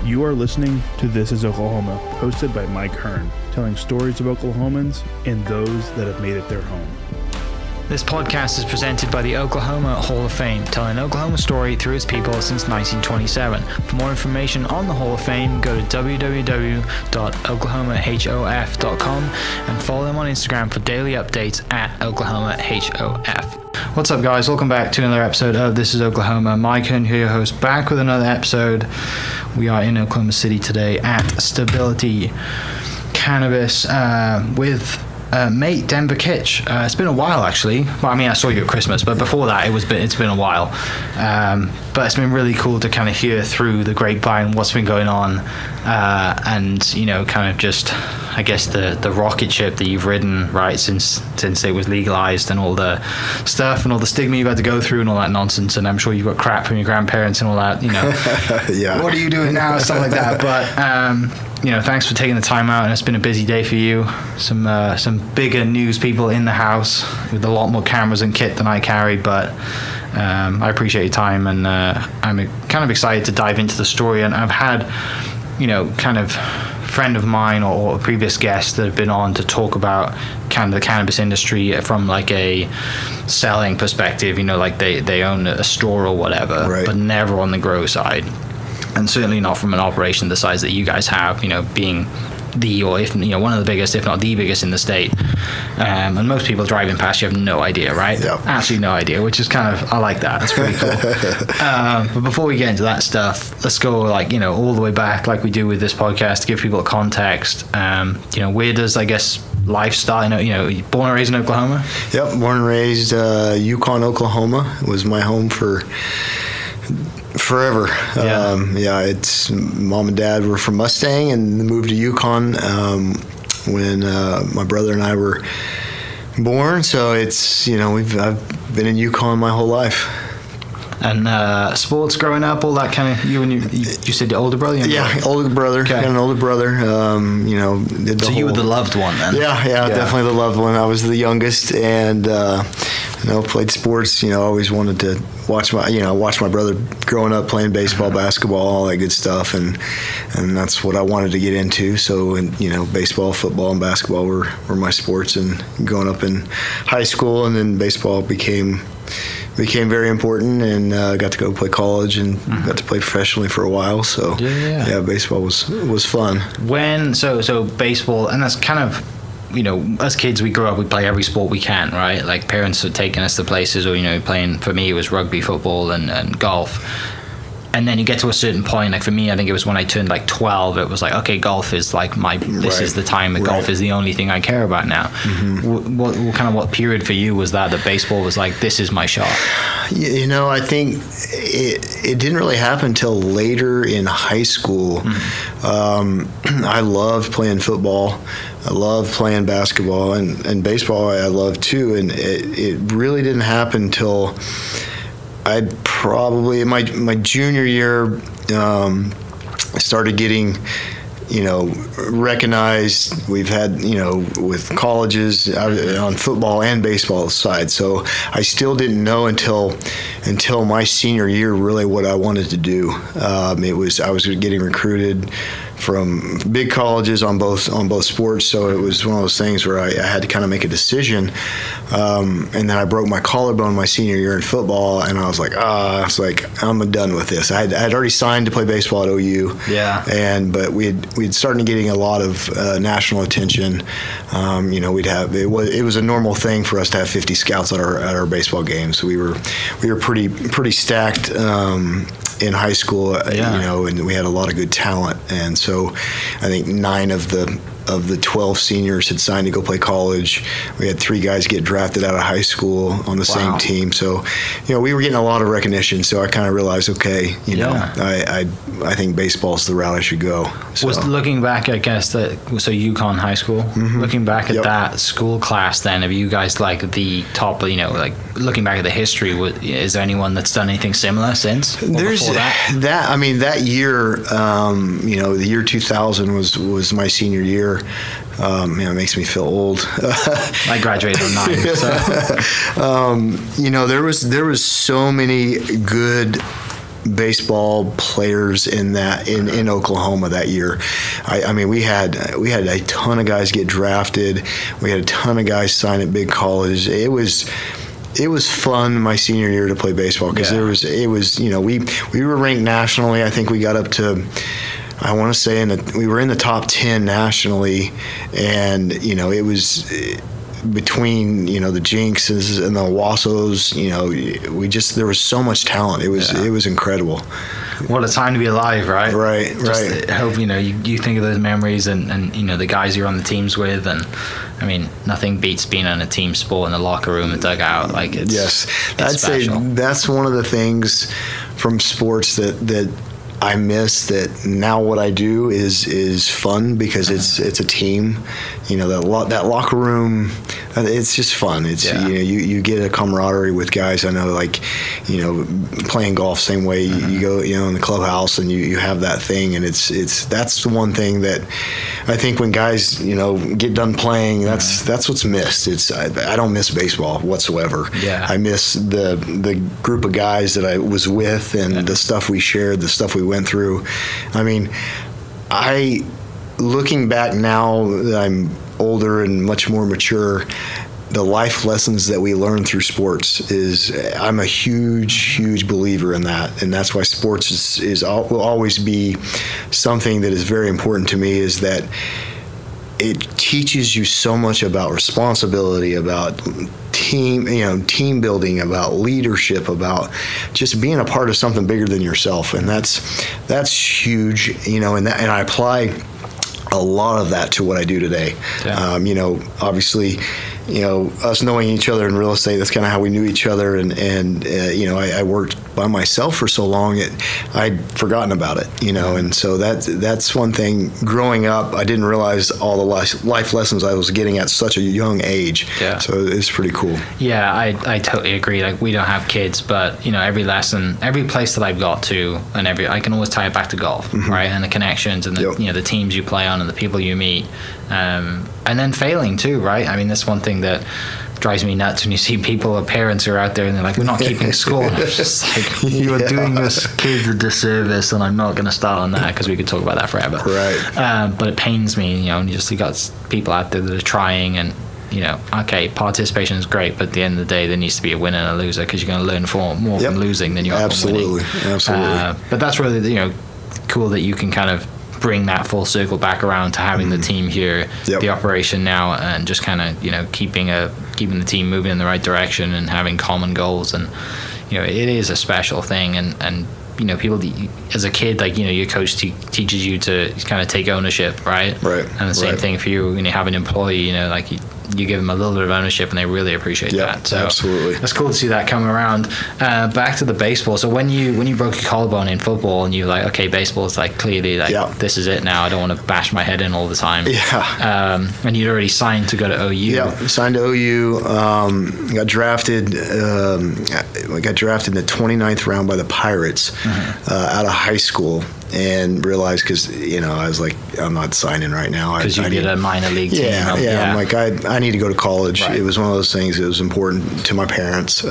You are listening to This is Oklahoma, hosted by Mike Hearn, telling stories of Oklahomans and those that have made it their home. This podcast is presented by the Oklahoma Hall of Fame, telling an Oklahoma story through its people since 1927. For more information on the Hall of Fame, go to www.oklahomahof.com and follow them on Instagram for daily updates at oklahomahof. What's up, guys? Welcome back to another episode of This is Oklahoma. Mike Hearn here, your host, back with another episode. We are in Oklahoma City today at Stability Cannabis with mate Denver Kitch. It's been a while, actually. Well, I mean, I saw you at Christmas, but before that it's been a while. But it's been really cool to kind of hear through the grapevine what's been going on, and you know, kind of just, I guess, the rocket ship that you've ridden, right, since it was legalized, and all the stuff and all the stigma you've had to go through and all that nonsense. And I'm sure you've got crap from your grandparents and all that, you know. Yeah. What are you doing now? Stuff like that. But you know, thanks for taking the time out, and it's been a busy day for you. Some bigger news people in the house with a lot more cameras and kit than I carry, but I appreciate your time, and I'm kind of excited to dive into the story. And I've had, you know, kind of friend of mine or previous guests that have been on to talk about kind of the cannabis industry from like a selling perspective, you know, like they own a store or whatever, right, but never on the grow side. And certainly not from an operation the size that you guys have, you know, being the, or if, you know, one of the biggest, if not the biggest in the state. And most people driving past you have no idea, right? Yep. Absolutely no idea, which is kind of, I like that. That's pretty cool. But before we get into that stuff, let's go, like, you know, all the way back, like we do with this podcast, to give people a context. You know, where does, I guess, life start? You know, born and raised in Oklahoma? Yep, born and raised Yukon, Oklahoma. It was my home for forever. Yeah. It's mom and dad were from Mustang and moved to Yukon when my brother and I were born. So it's, you know, I've been in Yukon my whole life. And sports growing up, all that kind of, you said your older brother? Yeah, older brother. Okay. Got an older brother. You know, so you were the loved one then? Yeah, definitely the loved one. I was the youngest, and you know, played sports. You know, always wanted to watch my brother growing up playing baseball, basketball, all that good stuff, and that's what I wanted to get into. So, and you know, baseball, football, and basketball were my sports. And going up in high school, and then baseball became very important, and got to go play college and got to play professionally for a while. So yeah, baseball was fun. So baseball, and that's kind of, you know, as kids we grow up, we play every sport we can, right? Like parents are taking us to places, or, you know, playing, for me it was rugby, football, and golf. And then you get to a certain point, like for me, I think it was when I turned like 12, it was like, okay, golf is like this is the time that golf is the only thing I care about now. What period for you was that baseball was like, this is my shot? You know, I think it didn't really happen until later in high school. I loved playing football. I loved playing basketball, and baseball I loved too. And it really didn't happen until I'd probably in my junior year started getting, you know, recognized. We've had, you know, with colleges on football and baseball side. So I still didn't know until my senior year really what I wanted to do. I was getting recruited from big colleges on both sports, so it was one of those things where I had to kind of make a decision. And then I broke my collarbone my senior year in football, and I was like, I'm done with this. I'd already signed to play baseball at OU. Yeah. But we'd started getting a lot of national attention. You know, it was a normal thing for us to have 50 scouts at our baseball games. So we were pretty stacked in high school, you know, and we had a lot of good talent. And so I think 9 of the 12 seniors had signed to go play college. We had 3 guys get drafted out of high school on the same team. So, you know, we were getting a lot of recognition. So I kind of realized, okay, you know, I think baseball's the route I should go. So. Was looking back, I guess, so Yukon High School, looking back at that school class then, have you guys like the top, you know, like looking back at the history, is there anyone that's done anything similar since? There's that. I mean, that year, you know, the year 2000 was my senior year. It makes me feel old. I graduated in 9, so. There was so many good baseball players in Oklahoma that year. We had a ton of guys get drafted. We had a ton of guys sign at big colleges. It was fun my senior year to play baseball because we were ranked nationally. I think we got up to, I want to say we were in the top 10 nationally, and it was between the Jinxes and the Wassos. There was so much talent. It was incredible. What a time to be alive, right? Right. I hope you think of those memories and the guys you're on the teams with, and nothing beats being on a team sport in the locker room and dugout. I'd say that's one of the things from sports that I miss, that now what I do is fun because it's a team. That locker room, it's just fun. It's you get a camaraderie with guys. I know, playing golf same way. You go in the clubhouse and you have that thing, and that's the one thing that I think when guys get done playing, that's what's missed. I don't miss baseball whatsoever. I miss the group of guys that I was with and the stuff we shared, the stuff we went through. Looking back now that I'm older and much more mature, the life lessons that we learn through sports I'm a huge believer in that, and that's why sports will always be something that is very important to me, is that it teaches you so much about responsibility, about team building, about leadership, about just being a part of something bigger than yourself, and that's huge. And I apply a lot of that to what I do today. Obviously, us knowing each other in real estate, that's kind of how we knew each other. And I worked by myself for so long, I'd forgotten about it, and so that's one thing. Growing up, I didn't realize all the life lessons I was getting at such a young age. So it's pretty cool. I totally agree. We don't have kids, but every lesson, every place that I've got to, and I can always tie it back to golf, right? And the connections and the teams you play on and the people you meet, and then failing too, right? That's one thing that drives me nuts when you see people or parents who are out there and they're like, we're not keeping score. And I'm just like, you are doing this kids a disservice, and I'm not going to start on that because we could talk about that forever. Right. But it pains me, and you got people out there that are trying, and okay, participation is great, but at the end of the day, there needs to be a winner and a loser, because you're going to learn more from losing than you are from winning. Absolutely. But that's really cool that you can kind of bring that full circle back around to having the team here, the operation now, and just kind of keeping the team moving in the right direction and having common goals. And it is a special thing, and people as a kid, your coach teaches you to kind of take ownership, right? And the same thing for you when you have an employee, you give them a little bit of ownership, and they really appreciate that. So absolutely, it's cool to see that come around. Back to the baseball. So when you broke your collarbone in football, and you're like, okay, baseball is clearly this is it now. I don't want to bash my head in all the time. And you'd already signed to go to OU. Signed to OU. Got drafted. I got drafted in the 29th round by the Pirates out of high school. And realized, because I was like, I'm not signing right now. Because you did a minor league team. I'm like, I need to go to college. It was one of those things that was important to my parents. It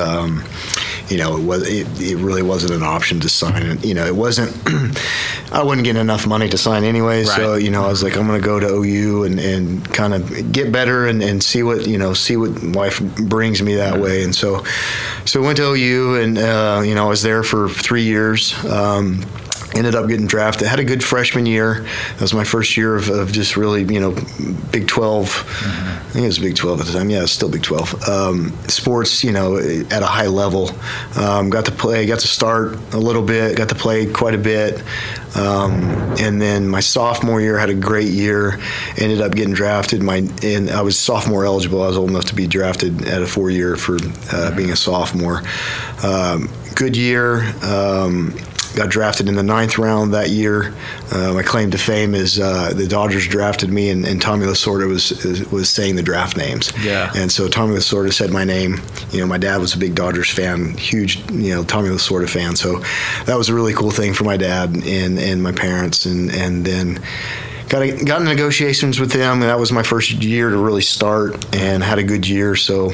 really wasn't an option to sign. It wasn't. I wasn't getting enough money to sign anyway. So I was like, I'm going to go to OU and kind of get better and see what life brings me that way. And so I went to OU, and I was there for 3 years. Ended up getting drafted. Had a good freshman year. That was my first year of just really, Big 12. I think it was Big 12 at the time. Yeah, it's still Big 12. Sports, at a high level. Got to start a little bit, got to play quite a bit. And then my sophomore year, had a great year. Ended up getting drafted. And I was sophomore eligible. I was old enough to be drafted at a 4-year for being a sophomore. Good year. Got drafted in the 9th round that year. My claim to fame is the Dodgers drafted me, and Tommy Lasorda was saying the draft names. And so Tommy Lasorda said my name. My dad was a big Dodgers fan, huge, Tommy Lasorda fan. So that was a really cool thing for my dad and my parents. And then got in negotiations with them, and that was my first year to really start, and had a good year. So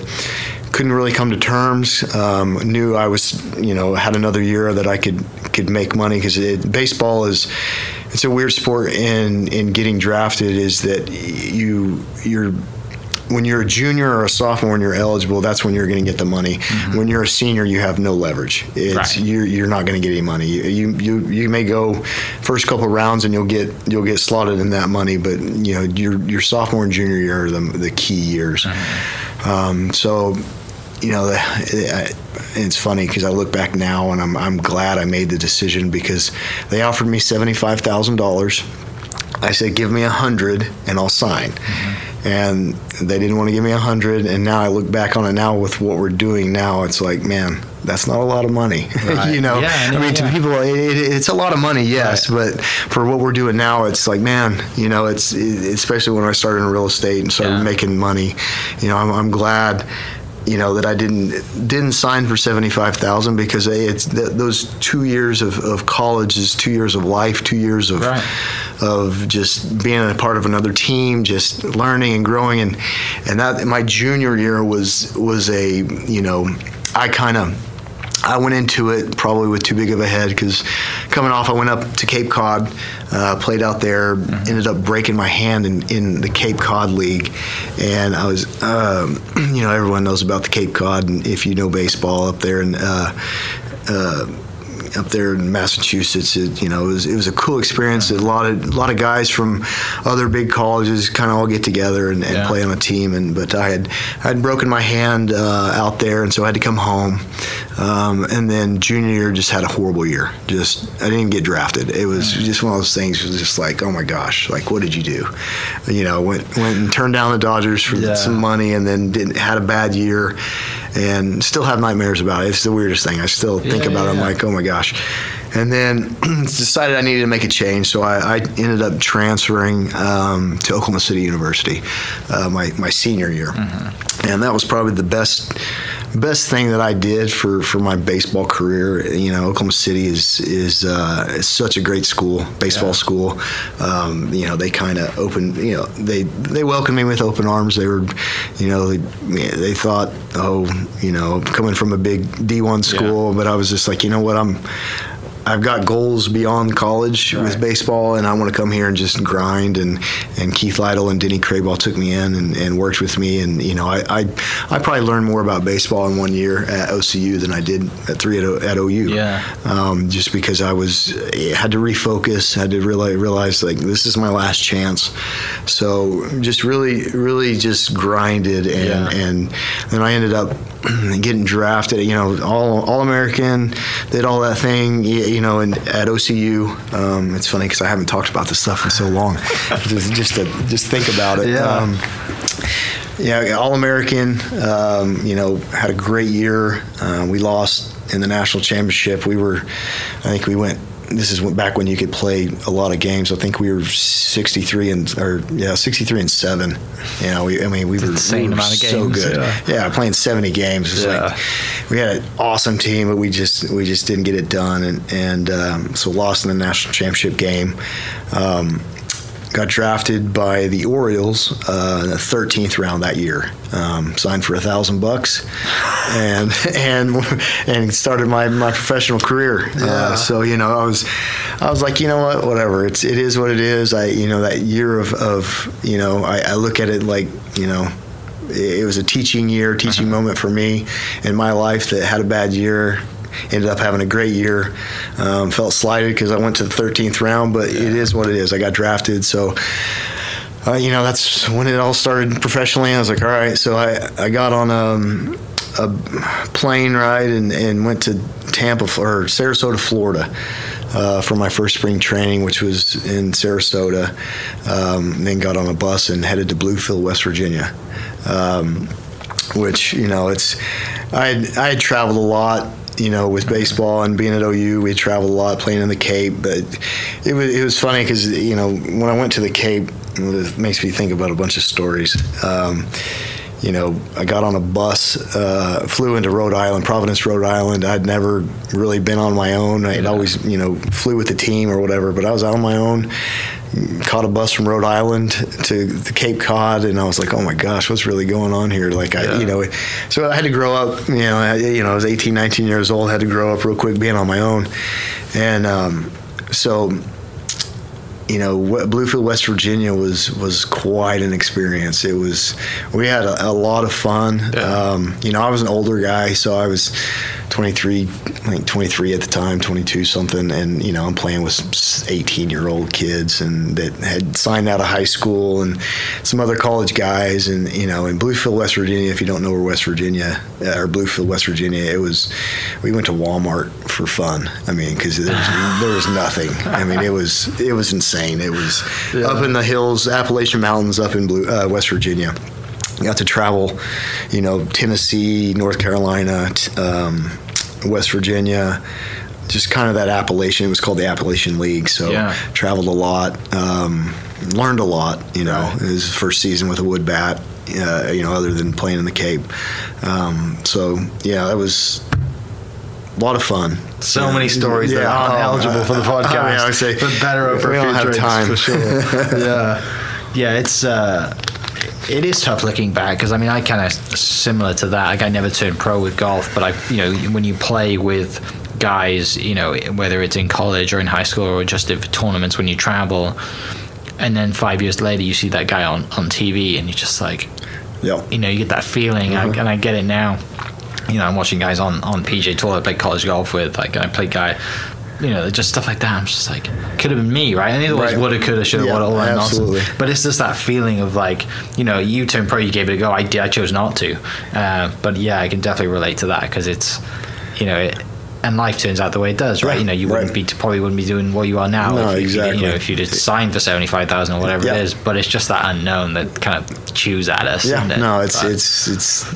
couldn't really come to terms. Knew I was, had another year that I could make money, because baseball it's a weird sport in getting drafted. Is that you're when you're a junior or a sophomore and you're eligible, that's when you're going to get the money. Mm-hmm. When you're a senior, you have no leverage. You're not going to get any money. You may go first couple of rounds and you'll get slotted in that money, but your sophomore and junior year are the key years. Mm-hmm. So it's funny because I look back now and I'm glad I made the decision, because they offered me $75,000. I said, give me 100 and I'll sign. Mm-hmm. And they didn't want to give me 100. And now I look back on it now with what we're doing now, it's like, man, that's not a lot of money. Right. To people, it's a lot of money, yes. Right. But for what we're doing now, it's like, man, it's especially when I started in real estate and started making money, I'm glad that I didn't sign for $75,000, because it's those 2 years of college is 2 years of life, 2 years of just being a part of another team, just learning and growing, and that my junior year was I went into it probably with too big of a head, because coming off, I went up to Cape Cod, played out there, ended up breaking my hand in the Cape Cod League. And I was, everyone knows about the Cape Cod, and if you know baseball up there, and up there in Massachusetts, it was a cool experience. A lot of guys from other big colleges kind of all get together and play on a team. But I had broken my hand out there, and so I had to come home. And then junior year, just had a horrible year. I didn't get drafted. It was just one of those things. It was just like, oh my gosh, like, what did you do? Went and turned down the Dodgers for some money, and then had a bad year, and still have nightmares about it. It's the weirdest thing. I still think about it. I'm like, oh my gosh. And then decided I needed to make a change, so I ended up transferring to Oklahoma City University my senior year. Mm-hmm. And that was probably the best thing that I did for my baseball career. Oklahoma City is such a great school, baseball school. They kind of opened, they welcomed me with open arms. They were, they thought, coming from a big D1 school, but I was just like, I've got goals beyond college with baseball, and I want to come here and just grind. And Keith Lytle and Denny Crayball took me in and worked with me. And, I probably learned more about baseball in 1 year at OCU than I did at 3 at OU. Yeah. Just because I had to refocus, had to realize like, this is my last chance. So just really just grinded. And then I ended up getting drafted, All-American, did all that thing, and at OCU. It's funny because I haven't talked about this stuff in so long. just think about it. All-American, had a great year. We lost in the national championship. This is back when you could play a lot of games. I think we were 63 and 7. We were insane amount of games. So good. Yeah, playing 70 games. Like, we had an awesome team, but we just didn't get it done, and so lost in the national championship game. Got drafted by the Orioles in the 13th round that year. Signed for $1,000 and started my professional career. So I was like, what, whatever. It is what it is. That year of I look at it like it was a teaching moment for me in my life that had a bad year. Ended up having a great year. Felt slighted because I went to the 13th round, but it is what it is. I got drafted, so that's when it all started professionally. I was like, all right. So I got on a plane ride and went to Sarasota, Florida, for my first spring training, which was in Sarasota. Then got on a bus and headed to Bluefield, West Virginia. Which I had traveled a lot. With baseball and being at OU, we traveled a lot, playing in the Cape. But it was funny because when I went to the Cape, it makes me think about a bunch of stories. I got on a bus, flew into Providence, Rhode Island. I'd never really been on my own. I'd always, flew with the team or whatever, but I was out on my own. caught a bus from Rhode Island to the Cape Cod, and I was like, oh my gosh, what's really going on here? Like, so I had to grow up, I was 18, 19 years old, had to grow up real quick being on my own. And so, Bluefield, West Virginia was quite an experience. We had a lot of fun. Yeah. I was an older guy, so I was 23 at the time, 22 something, and I'm playing with some 18-year-old kids and that had signed out of high school and some other college guys, and in Bluefield, West Virginia, if you don't know where West Virginia or Bluefield, West Virginia, we went to Walmart for fun. I mean, because there was nothing. I mean, it was insane. It was up in the hills, Appalachian Mountains, up in West Virginia. Got to travel, Tennessee, North Carolina, West Virginia, just kind of that Appalachian. It was called the Appalachian League. So traveled a lot, learned a lot. Right. It was the first season with a wood bat. Other than playing in the Cape. It was a lot of fun. So many stories that aren't eligible for the podcast. I would say, but better for we don't have time for sure. It is tough looking back, because I kind of similar to that. Like, I never turned pro with golf, but when you play with guys, whether it's in college or in high school or just at tournaments, when you travel, and then 5 years later you see that guy on TV, and you're just like, you get that feeling. Mm-hmm. And I get it now. I'm watching guys on PGA Tour I play college golf with, and I play guy, just stuff like that. I'm just like, could have been me, right? And it always woulda, coulda, shoulda, woulda, all that nonsense. But it's just that feeling of like, you turned pro, you gave it a go. I chose not to. But yeah, I can definitely relate to that, because it's, and life turns out the way it does, right? You probably wouldn't be doing what you are now. No, exactly. If you just signed for 75,000 or whatever it is. But it's just that unknown that kind of chews at us. Yeah, no, it's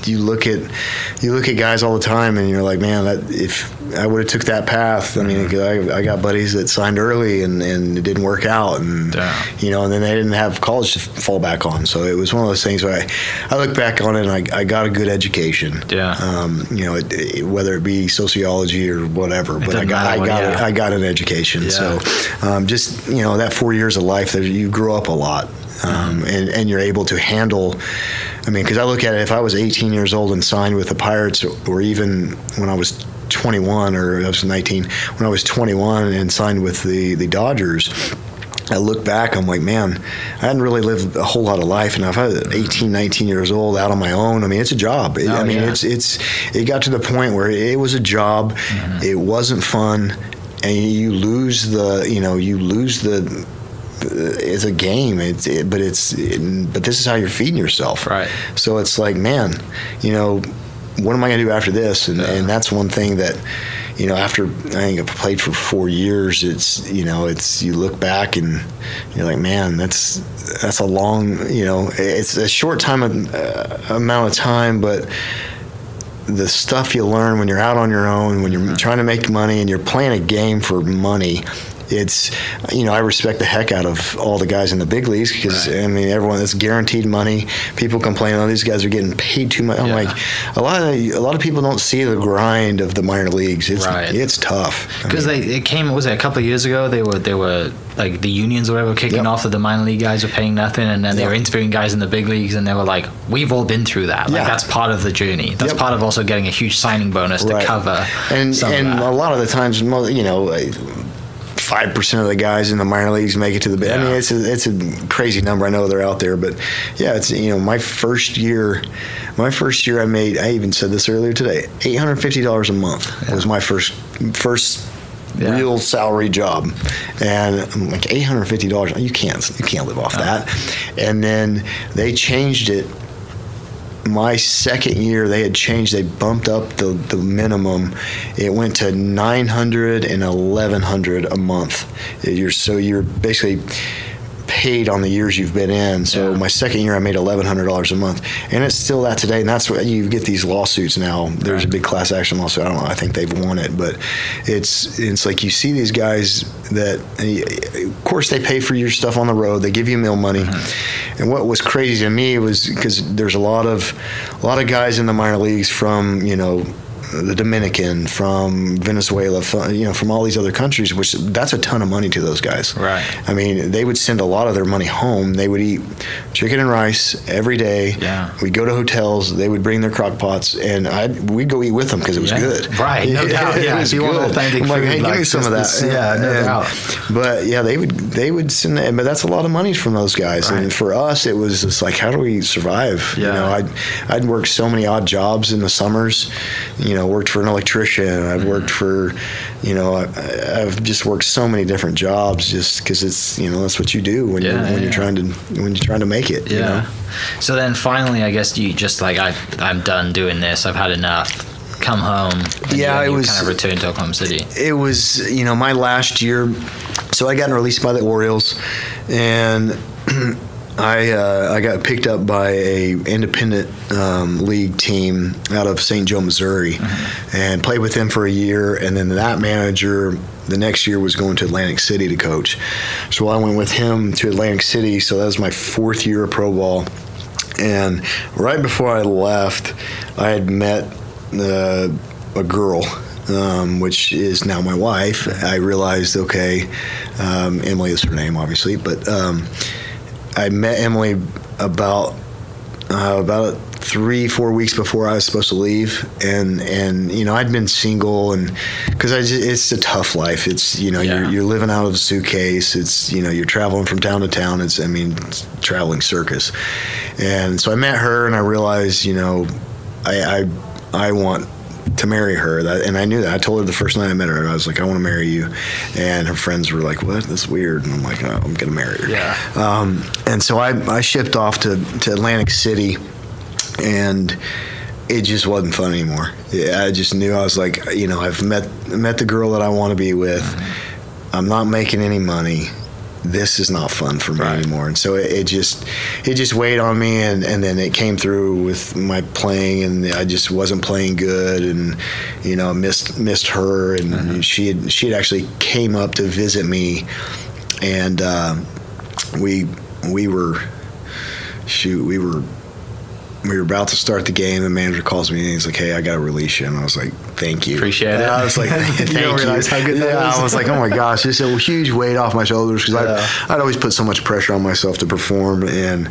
you look at guys all the time, and you're like, man, that if I would have took that path. I mean, I got buddies that signed early and it didn't work out, and and then they didn't have college to fall back on. So it was one of those things where I look back on it and I got a good education. Yeah. Whether it be sociology or whatever, but I got an education. Yeah. So just that 4 years of life, you grow up a lot. And you're able to handle. Because I look at it, if I was 18 years old and signed with the Pirates, or even when I was 21, or I was 19, when I was 21 and signed with the Dodgers, I look back, I'm like, man, I hadn't really lived a whole lot of life. And if I was 18, 19 years old out on my own, it's a job. It got to the point where it was a job. Mm-hmm. It wasn't fun, and you lose the it's a game. But this is how you're feeding yourself. Right. So it's like, man, what am I going to do after this? And that's one thing that, after I think I played for 4 years, it's you look back and you're like, man, that's a long, it's a short amount of time, but the stuff you learn when you're out on your own, when you're trying to make money and you're playing a game for money. It's, I respect the heck out of all the guys in the big leagues, because everyone, that's guaranteed money. People complain, oh, these guys are getting paid too much. I'm like, a lot of people don't see the grind of the minor leagues. It's tough. Because it came, was it a couple of years ago? They were like the unions or whatever kicking off that the minor league guys were paying nothing, and then they were interviewing guys in the big leagues, and they were like, we've all been through that. Like that's part of the journey. That's part of also getting a huge signing bonus to cover. And a lot of the times, 5% of the guys in the minor leagues make it to the big. I mean, it's a crazy number. I know they're out there, but it's my first year I made. I even said this earlier today. $850 a month was my first real salary job, and I'm like, $850. You can't live off that. And then they changed it. My second year, they bumped up the minimum. It went to $900 and $1,100 a month. You're basically paid on the years you've been in. So my second year, I made $1,100 a month, and it's still that today. And that's what you get these lawsuits now. There's a big class action lawsuit. I don't know. I think they've won it, but it's like you see these guys that, of course, they pay for your stuff on the road. They give you meal money. Mm-hmm. And what was crazy to me was because there's a lot of guys in the minor leagues from the Dominican, from Venezuela, from all these other countries, which that's a ton of money to those guys. Right. I mean, they would send a lot of their money home. They would eat chicken and rice every day. Yeah. We'd go to hotels. They would bring their crock pots, and we'd go eat with them because it was good. Right. No doubt. Yeah. If you want authentic I'm like, food, hey, give me some of that. No doubt. But yeah, they would send that, but that's a lot of money from those guys. Right. And for us, it was just like, how do we survive? Yeah. I'd worked so many odd jobs in the summers. Worked for an electrician. I've worked for, I've just worked so many different jobs just because it's, that's what you do when you're trying to make it. Yeah. So then finally, I guess you just like, I'm done doing this. I've had enough. Come home. And it was kind of returned to Oklahoma City. It was, my last year. So I got released by the Orioles, and I got picked up by a independent league team out of St. Joe, Missouri, and played with them for a year. And then that manager the next year was going to Atlantic City to coach. So I went with him to Atlantic City. So that was my 4th year of pro ball. And right before I left, I had met a girl, which is now my wife. I realized, okay, Emily is her name, obviously, but I met Emily about 3-4 weeks before I was supposed to leave, and I'd been single, and because it's a tough life. It's you're living out of a suitcase. It's you're traveling from town to town. It's traveling circus, and so I met her, and I realized I want to marry her, and I knew that. I told her the first night I met her, I was like, I want to marry you, and her friends were like, what? That's weird. And I'm like, oh, I'm gonna marry her. Yeah. And so I shipped off to Atlantic City, and it just wasn't fun anymore. I just knew, I was like, I've met the girl that I want to be with. I'm not making any money. This is not fun for me anymore. And so it just weighed on me, and then it came through with my playing, and I just wasn't playing good, and missed her, and she had actually came up to visit me, and we were about to start the game. The manager calls me and he's like, hey, I got to release you. And I was like, thank you. Appreciate it. I was like, thank you. Don't realize how good that is. I was like, oh my gosh, it's a huge weight off my shoulders, because I'd always put so much pressure on myself to perform. And,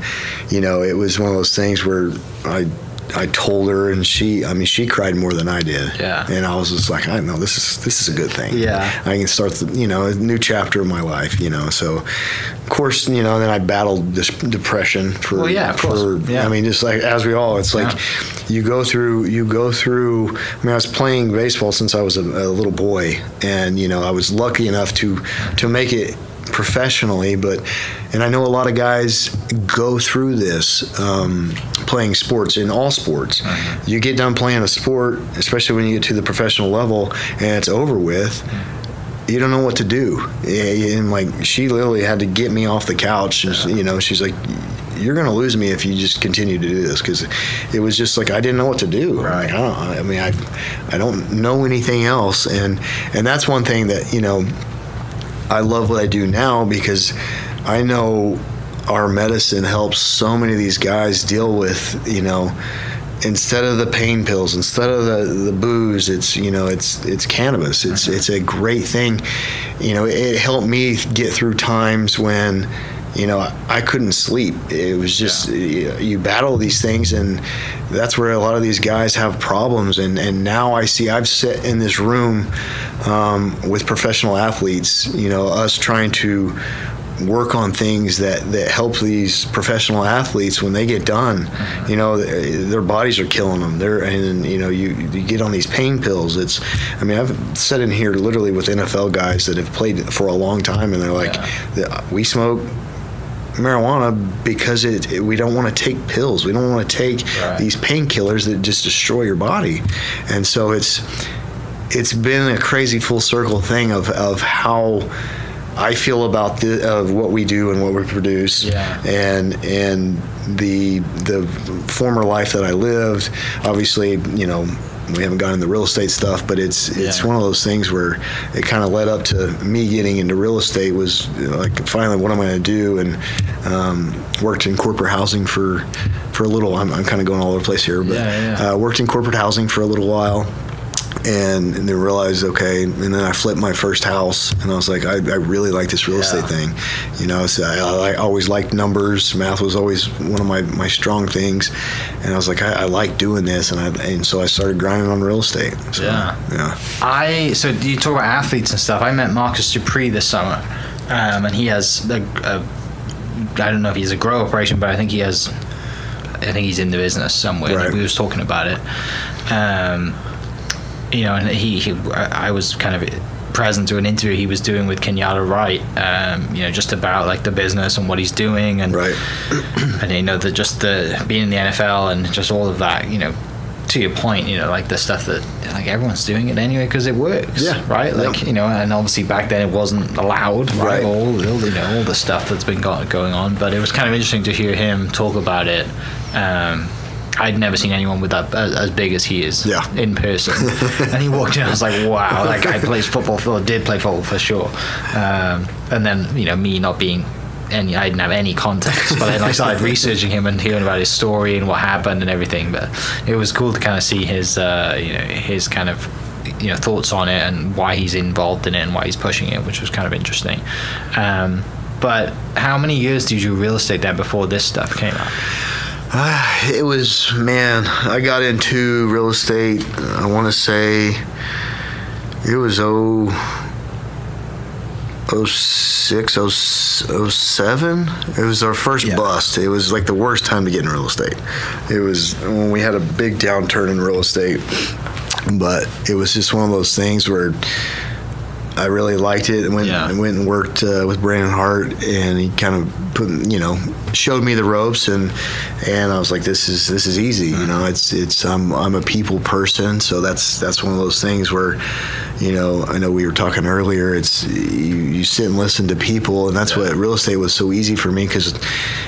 it was one of those things where I told her, and she cried more than I did. Yeah. And I was just like, I know this is a good thing. Yeah. I can start a new chapter of my life, So, of course, then I battled this depression for. Well, yeah, of course. Yeah. Just like as we all, it's like you go through. I was playing baseball since I was a little boy, and I was lucky enough to make it professionally, and I know a lot of guys go through this playing sports, in all sports. You get done playing a sport, especially when you get to the professional level and it's over with, you don't know what to do. And like, she literally had to get me off the couch, and she's like, you're going to lose me if you just continue to do this, because it was just like I didn't know what to do. Right. I don't know anything else, and that's one thing that I love what I do now, because I know our medicine helps so many of these guys deal with, instead of the pain pills, instead of the booze, it's cannabis. It's a great thing. It helped me get through times when I couldn't sleep. It was just you battle these things, and that's where a lot of these guys have problems. And now I've sat in this room with professional athletes, us trying to work on things that help these professional athletes when they get done. Their bodies are killing them. You get on these pain pills. I've sat in here literally with NFL guys that have played for a long time, and they're like, we smoke marijuana because we don't want to take pills. We don't want to take these painkillers that just destroy your body. And so it's been a crazy full circle thing of how I feel about of what we do and what we produce, and the former life that I lived. Obviously, we haven't gotten into real estate stuff, but it's one of those things where it kind of led up to me getting into real estate. Was like, finally, what am I going to do? And worked in corporate housing for a little. I'm kind of going all over the place here, but worked in corporate housing for a little while. and then realized, okay, and then I flipped my first house, and I was like, I really like this real estate thing, so I always liked numbers. Math was always one of my strong things, and I was like, I like doing this, and so I started grinding on real estate. So, So you talk about athletes and stuff. I met Marcus Dupree this summer, and he has I don't know if he's a grow operation, but I think he's in the business somewhere. Right. We was talking about it. And I was kind of present to an interview he was doing with Kenyatta Wright, just about like the business and what he's doing, and right. and that just the being in the NFL and just all of that, to your point, like the stuff that like everyone's doing it anyway because it works, right? Like and obviously back then it wasn't allowed, right? All the stuff that's been going on, but it was kind of interesting to hear him talk about it. I'd never seen anyone with that as big as he is in person. And he walked in, I was like, wow, that guy plays football, or did play football for sure. And then, me not being I didn't have any context, but then I started researching him and hearing about his story and what happened and everything. But it was cool to kind of see his, his kind of, thoughts on it and why he's involved in it and why he's pushing it, which was kind of interesting. But how many years did you do real estate then before this stuff came up? It was, I got into real estate, I want to say it was 06, 07. It was our first bust. It was like the worst time to get in real estate. It was when we had a big downturn in real estate, but it was just one of those things where I really liked it, and went and worked with Brandon Hart, and he kind of showed me the ropes, and I was like, this is easy. I'm a people person, so that's one of those things where, I know we were talking earlier, it's you sit and listen to people, and that's what real estate was so easy for me, because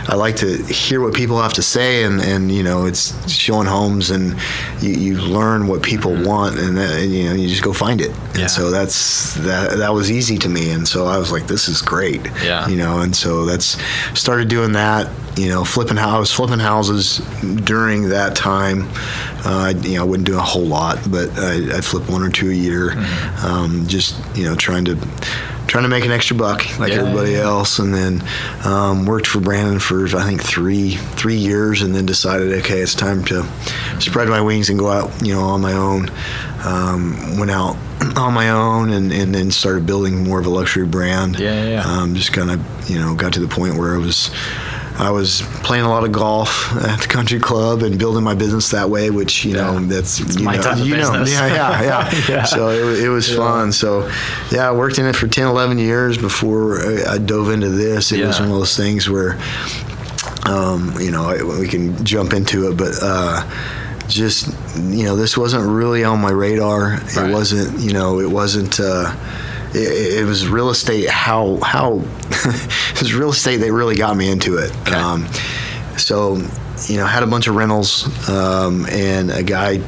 I like to hear what people have to say, and it's showing homes, and you learn what people want, and you just go find it. And so that was easy to me, and so I was like, this is great. And so that's started doing that, flipping houses during that time. I wouldn't do a whole lot, but I'd flip one or two a year, just trying to make an extra buck like everybody else, and then worked for Brandon for I think three years, and then decided, okay, it's time to spread my wings and go out on my own. Went out on my own, and then started building more of a luxury brand. Just kind of got to the point where I was playing a lot of golf at the country club and building my business that way, which that's my type of business. So it was fun. So I worked in it for 10, 11 years before I dove into this. It was one of those things where we can jump into it, but this wasn't really on my radar. Right. It wasn't. It was real estate. It was real estate that really got me into it. Okay. Had a bunch of rentals, and a guy.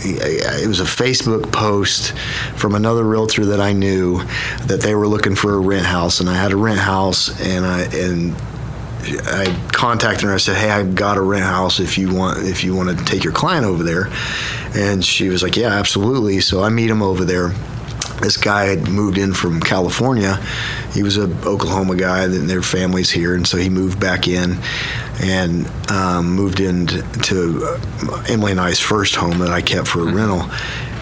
It was a Facebook post from another realtor that I knew that they were looking for a rent house, and I had a rent house, and I contacted her. I said, "Hey, I've got a rent house. If you want to take your client over there," and she was like, "Yeah, absolutely." So I meet him over there. This guy had moved in from California. He was an Oklahoma guy, and their family's here, and so he moved back in and moved into Emily and I's first home that I kept for a rental.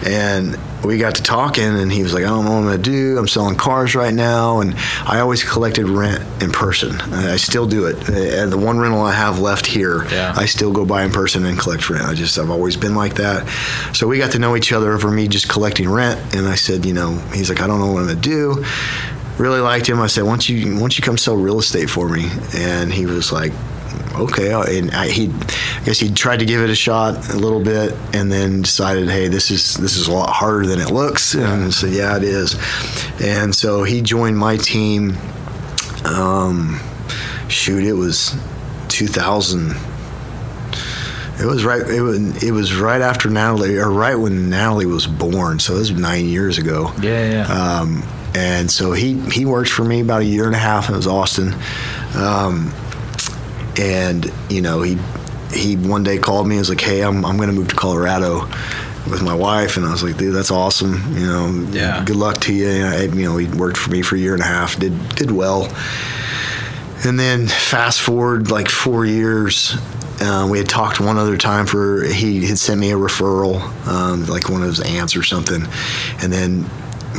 And we got to talking, and he was like, I don't know what I'm going to do. I'm selling cars right now. And I always collected rent in person. I still do it. And the one rental I have left here, I still go by in person and collect rent. I've always been like that. So we got to know each other over me just collecting rent. And I said, he's like, I don't know what I'm going to do. Really liked him. I said, why don't you come sell real estate for me? And he was like, okay. And I guess he tried to give it a shot a little bit, and then decided, hey, this is a lot harder than it looks. And I said, yeah, it is. And so he joined my team. It was 2000. It was right after Natalie, or right when Natalie was born. So this was 9 years ago. And so he worked for me about a year and a half. It was Austin. And he one day called me and was like, hey, I'm going to move to Colorado. with my wife, and I was like, dude, that's awesome. Good luck to you. He worked for me for a year and a half, did well. And then fast forward like 4 years, we had talked one other time he had sent me a referral, like one of his aunts or something. And then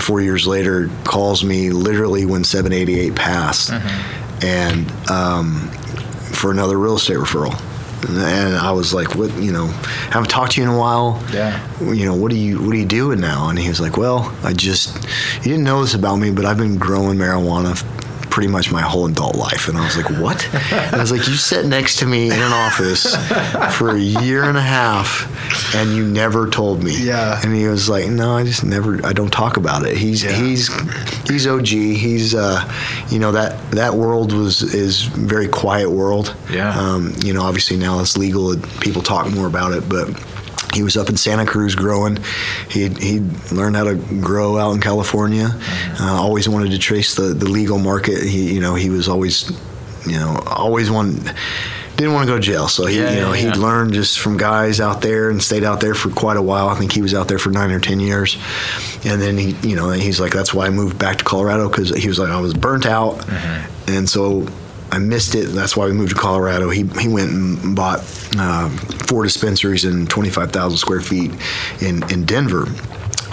4 years later, calls me literally when 788 passed, and for another real estate referral. And I was like, what, haven't talked to you in a while. Yeah. What are you doing now? And he was like, well, you didn't know this about me, but I've been growing marijuana pretty much my whole adult life. And I was like, what? And I was like, you sat next to me in an office for a year and a half and you never told me. Yeah. And he was like, no, I don't talk about it. He's OG. He's that world is very quiet world. Yeah. Obviously now it's legal, people talk more about it, but he was up in Santa Cruz growing. He learned how to grow out in California. Always wanted to trace the legal market. He was always didn't want to go to jail. So he'd learned just from guys out there and stayed out there for quite a while. I think he was out there for 9 or 10 years. And then he's like, that's why I moved back to Colorado, because he was like, I was burnt out. And so I missed it. That's why we moved to Colorado. He went and bought 4 dispensaries and 25,000 square feet in Denver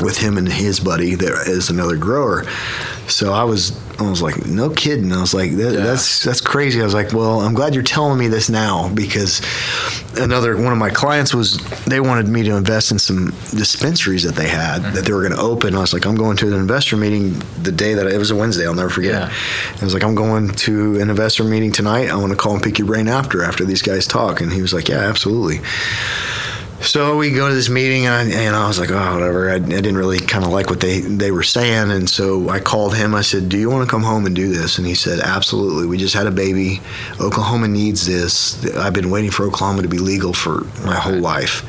with him and his buddy that is another grower. So I was like, no kidding. I was like, that's crazy. I was like, well, I'm glad you're telling me this now, because one of my clients they wanted me to invest in some dispensaries that they had that they were going to open. I was like, I'm going to an investor meeting the day that it was a Wednesday. I'll never forget. Yeah. I was like, I'm going to an investor meeting tonight. I want to call and pick your brain after these guys talk. And he was like, yeah, absolutely. So we go to this meeting, and I was like, oh, whatever. I didn't really kind of like what they were saying. And so I called him. I said, do you want to come home and do this? And he said, absolutely. We just had a baby. Oklahoma needs this. I've been waiting for Oklahoma to be legal for my whole life.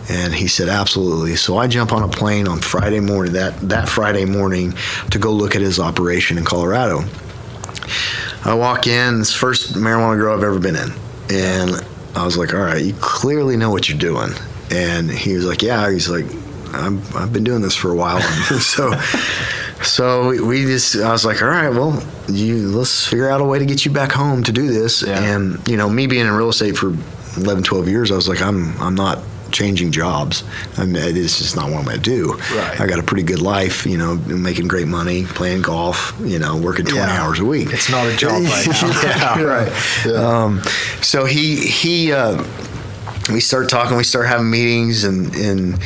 And he said, absolutely. So I jump on a plane on Friday morning, that Friday morning, to go look at his operation in Colorado. I walk in. It's the first marijuana grow I've ever been in. And I was like, all right, you clearly know what you're doing. And he was like, yeah. He's like, I've been doing this for a while. so I was like, all right, well, let's figure out a way to get you back home to do this. Yeah. And, me being in real estate for 11, 12 years, I was like, I'm not changing jobs. It's just not what I'm going to do. Right. I got a pretty good life, making great money, playing golf, working 20 hours a week. It's not a job right now. Yeah, right. Yeah. So we start talking, we start having meetings, and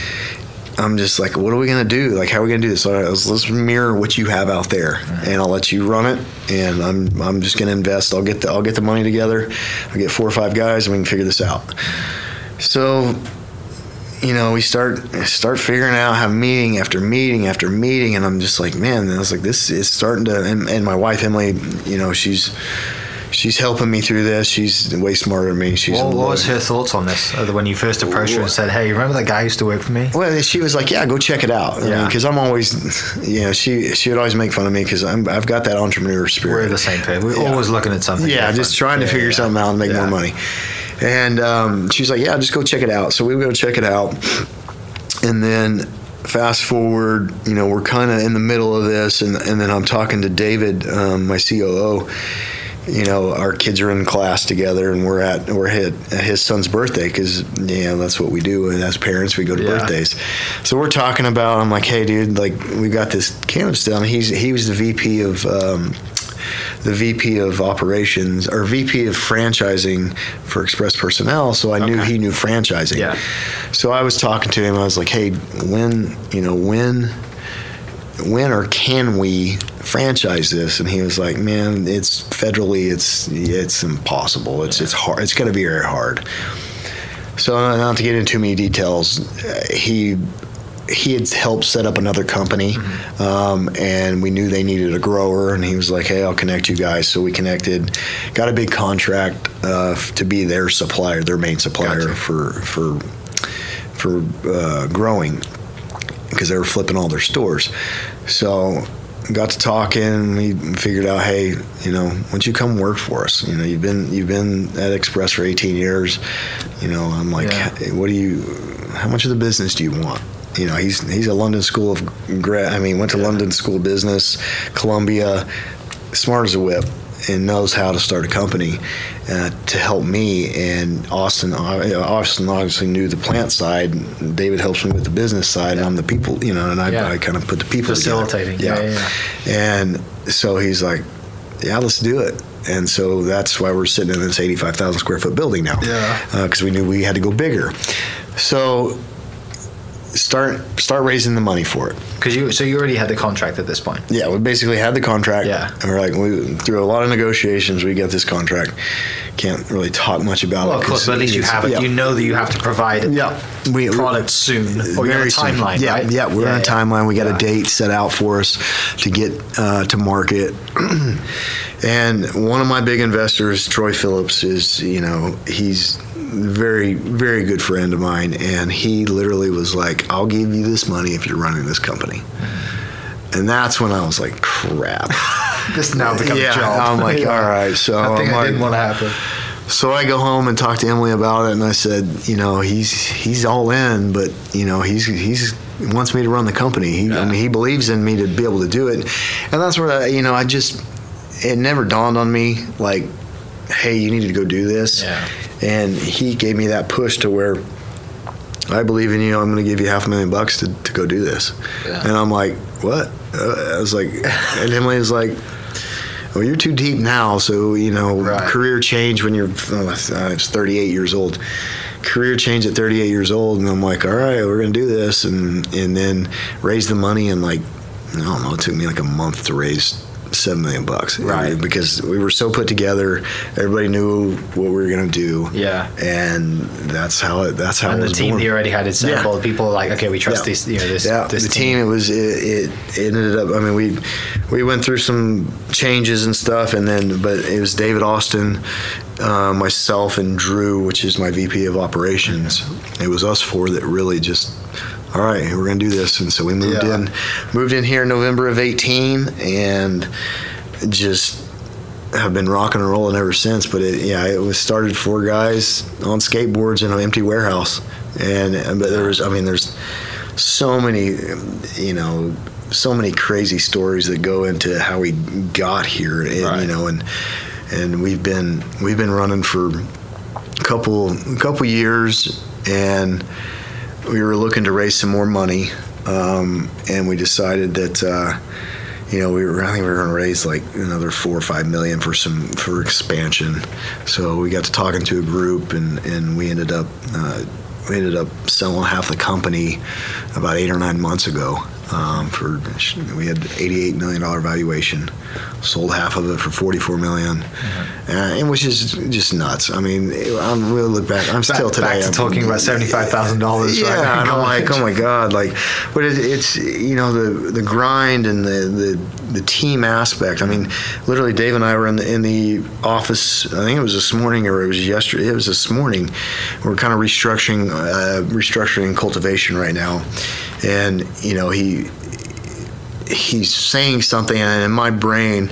I'm just like, what are we going to do? Like, how are we going to do this? So let's mirror what you have out there, and I'll let you run it, and I'm just going to invest. I'll get the money together. I'll get 4 or 5 guys, and we can figure this out. So, we start figuring out, have meeting after meeting after meeting, and I'm just like, man, I was like, this is starting to, and my wife, Emily, she's helping me through this. She's way smarter than me. What was her thoughts on this when you first approached her and said, hey, remember that guy who used to work for me? Well, she was like, yeah, go check it out. Because I'm always, she would always make fun of me because I've got that entrepreneur spirit. We're the same thing. We're always looking at something different. Just trying to figure something out and make more money. And she's like, yeah, just go check it out. So we would go check it out. And then fast forward, we're kind of in the middle of this. And then I'm talking to David, my COO. Our kids are in class together, and we're at his son's birthday because that's what we do. And as parents, we go to birthdays. So we're talking about. I'm like, hey, dude, like we got this cannabis down. He was the VP of operations or VP of franchising for Express Personnel. So I knew he knew franchising. Yeah. So I was talking to him. I was like, hey, when or can we franchise this? And he was like, man, it's federally, it's impossible. It's hard. It's going to be very hard. So not to get into too many details, he had helped set up another company, and we knew they needed a grower, and he was like, hey, I'll connect you guys. So we connected, got a big contract to be their supplier, their main supplier for growing, because they were flipping all their stores. So got to talking, we figured out, hey, why don't you come work for us? You've been at Express for 18 years. I'm like, hey, how much of the business do you want? he's a London School of went to London School of Business, Columbia, smart as a whip, and knows how to start a company to help me. And Austin obviously knew the plant side. David helps me with the business side, and I'm the people, and I kind of put the people facilitating. Yeah. And so he's like, yeah, let's do it. And so that's why we're sitting in this 85,000 square foot building now. Yeah. Because we knew we had to go bigger. So start raising the money for it. So you already had the contract at this point. Yeah, we basically had the contract. Yeah. And we're like, through a lot of negotiations, we got this contract. Can't really talk much about it. Well, of course, but at least you have it. Yeah. You know that you have to provide product soon. Or you're on a timeline, yeah, right? Yeah, we're on a timeline. We got a date set out for us to get to market. And one of my big investors, Troy Phillips, is, he's very, very good friend of mine, and he literally was like, I'll give you this money if you're running this company. And that's when I was like, crap. This now becomes a job. I'm like, all right. So I think I didn't want to happen. So I go home and talk to Emily about it, and I said, he's all in, but he wants me to run the company. He believes in me to be able to do it. And that's where it never dawned on me, like, hey, you need to go do this. Yeah. And he gave me that push to where, I believe in you. I'm going to give you $500,000 to go do this. Yeah. And I'm like, what? I was like, and Emily was like, well, you're too deep now. So, career change when you're, I was 38 years old. Career change at 38 years old. And I'm like, all right, we're going to do this. And then raise the money. And like, I don't know, it took me like a month to raise $7 million, right? Because we were so put together, everybody knew what we were going to do, and that's how it was born. And the team he already had assembled, people were like, okay, we trust this the team. It ended up. I mean, we went through some changes and stuff, but it was David Austin, myself, and Drew, which is my VP of operations. It was us four that really just, all right, we're going to do this. And so we moved in here in November of 18, and just have been rocking and rolling ever since. But it was started 4 guys on skateboards in an empty warehouse. But there's so many, so many crazy stories that go into how we got here, and and we've been running for a couple years, and we were looking to raise some more money, and we decided that I think we were going to raise like another $4 or $5 million for expansion. So we got to talking to a group, and we ended up selling half the company about 8 or 9 months ago. We had $88 million valuation, sold half of it for $44 million, and which is just nuts. I mean, I'm really look back. I'm still today. Back to talking about $75,000. Yeah, right? and I'm like, oh my god, like, but it's the grind and the team aspect. I mean, literally, Dave and I were in the office. I think it was this morning or it was yesterday. It was this morning. We're kind of restructuring cultivation right now. And he's saying something, and in my brain,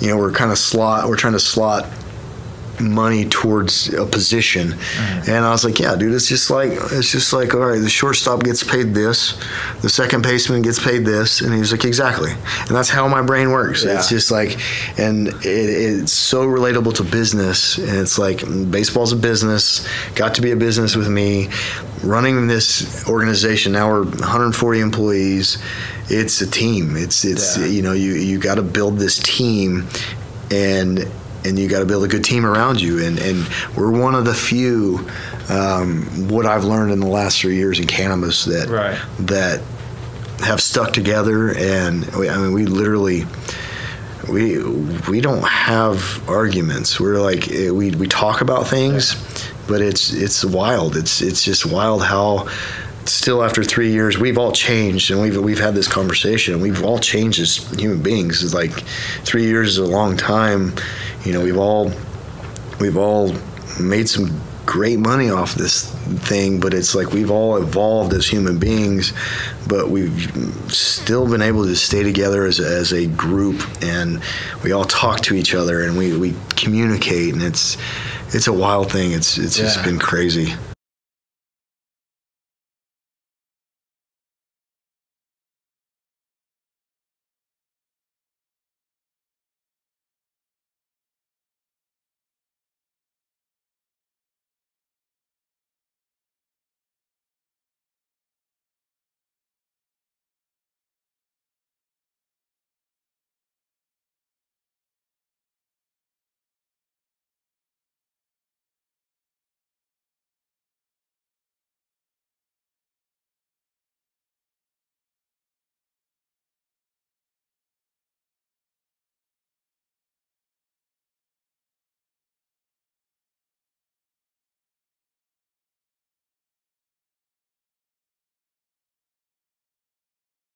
we're trying to slot money towards a position. And I was like, yeah, dude, it's just like all right, the shortstop gets paid this, the second baseman gets paid this, and he was like, exactly. And that's how my brain works. It's just like, and it's so relatable to business, and it's like, baseball's a business, got to be a business with me, running this organization. Now we're 140 employees. It's a team. It's you got to build this team, and you got to build a good team around you. And we're one of the few, what I've learned in the last 3 years in cannabis that have stuck together. And we literally, we don't have arguments. We're like, we talk about things, but it's wild. It's just wild how still after 3 years we've all changed, and we've had this conversation, and we've all changed as human beings. It's like 3 years is a long time. We've all made some great money off this thing, but it's like we've all evolved as human beings, but we've still been able to stay together as a group, and we all talk to each other, and we communicate, and it's a wild thing. It's just been crazy.